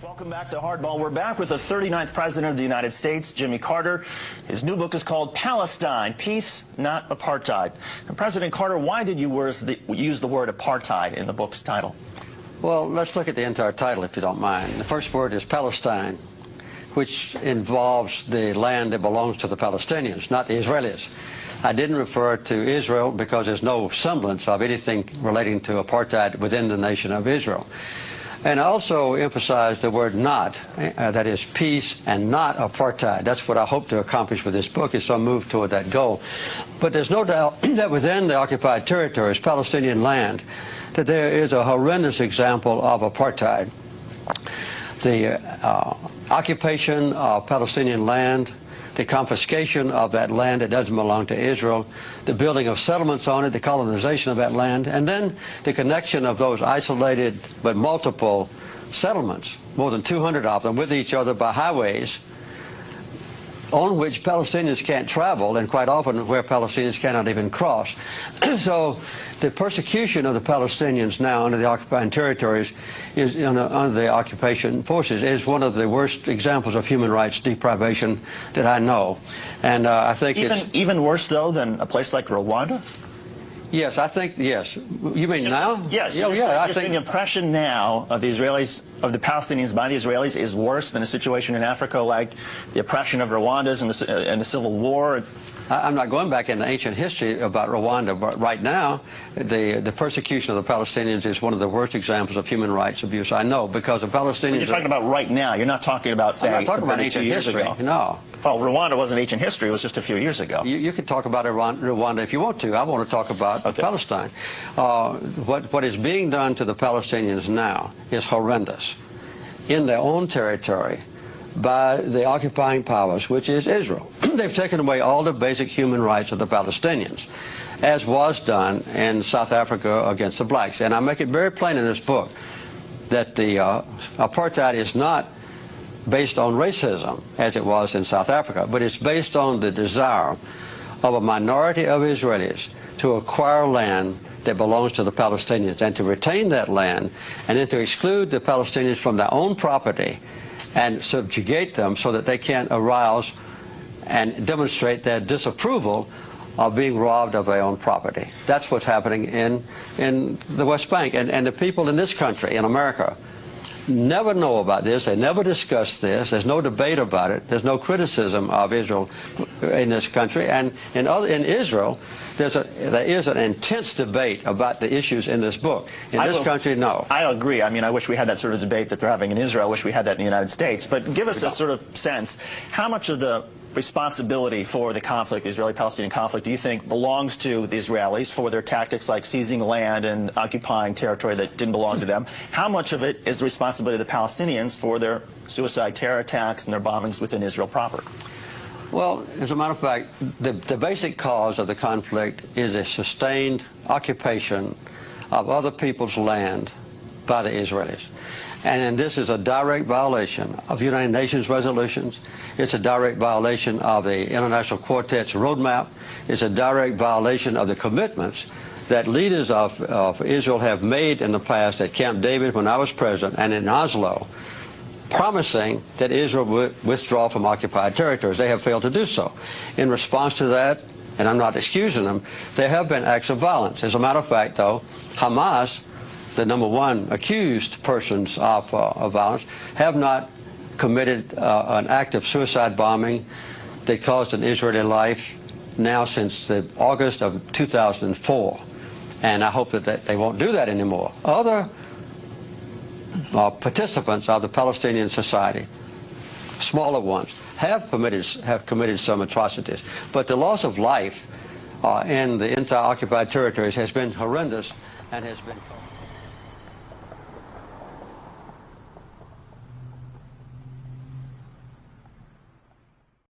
Welcome back to Hardball. We're back with the 39th President of the United States, Jimmy Carter. His new book is called Palestine, Peace, Not Apartheid. And President Carter, why did you use the word apartheid in the book's title? Well, let's look at the entire title, if you don't mind. The first word is Palestine, which involves the land that belongs to the Palestinians, not the Israelis. I didn't refer to Israel because there's no semblance of anything relating to apartheid within the nation of Israel. And I also emphasized the word not, that is peace and not apartheid. That's what I hope to accomplish with this book, is some move toward that goal. But there's no doubt that within the occupied territories, Palestinian land, that there is a horrendous example of apartheid. The occupation of Palestinian land, the confiscation of that land that doesn't belong to Israel, the building of settlements on it, the colonization of that land, and then the connection of those isolated but multiple settlements, more than 200 of them, with each other by highways on which Palestinians can't travel, and quite often where Palestinians cannot even cross. So the persecution of the Palestinians now under the occupied territories, under the occupation forces, is one of the worst examples of human rights deprivation that I know. And I think even worse, though, than a place like Rwanda? Yes, I think, yes. You mean now? Yes. I think the impression now of the Israelis, of the Palestinians by the Israelis, is worse than a situation in Africa like the oppression of Rwandans and the Civil War. I'm not going back into ancient history about Rwanda, but right now, the persecution of the Palestinians is one of the worst examples of human rights abuse I know, because the Palestinians... When you're talking about right now, you're not talking about, say, I'm not talking about ancient history, no. Well, Rwanda wasn't ancient history, it was just a few years ago. You can talk about Rwanda if you want to. I want to talk about Palestine. What is being done to the Palestinians now is horrendous in their own territory by the occupying powers, which is Israel. They've taken away all the basic human rights of the Palestinians, as was done in South Africa against the blacks. And I make it very plain in this book that the apartheid is not based on racism, as it was in South Africa, but it's based on the desire of a minority of Israelis to acquire land that belongs to the Palestinians and to retain that land, and then to exclude the Palestinians from their own property and subjugate them so that they can't arouse and demonstrate their disapproval of being robbed of their own property. That's what's happening in the West Bank. And the people in this country, in America, never know about this. They never discuss this. There's no debate about it. There's no criticism of Israel in this country. And in Israel, there is an intense debate about the issues in this book. In this country, no. I agree. I mean, I wish we had that sort of debate that they're having in Israel. I wish we had that in the United States. But give us a sort of sense, how much of the responsibility for the conflict, the Israeli-Palestinian conflict, do you think belongs to the Israelis for their tactics like seizing land and occupying territory that didn't belong to them? How much of it is the responsibility of the Palestinians for their suicide terror attacks and their bombings within Israel proper? Well, as a matter of fact, the basic cause of the conflict is a sustained occupation of other people's land by the Israelis. And this is a direct violation of United Nations resolutions. It's a direct violation of the International Quartet's roadmap. It's a direct violation of the commitments that leaders of Israel have made in the past at Camp David when I was president and in Oslo, promising that Israel would withdraw from occupied territories. They have failed to do so. In response to that, and I'm not excusing them, there have been acts of violence. As a matter of fact, though, Hamas, the #1 accused persons of violence, have not committed an act of suicide bombing that caused an Israeli life now since August of 2004. And I hope that they won't do that anymore. Other participants of the Palestinian society, smaller ones, have committed some atrocities. But the loss of life in the entire occupied territories has been horrendous and has been...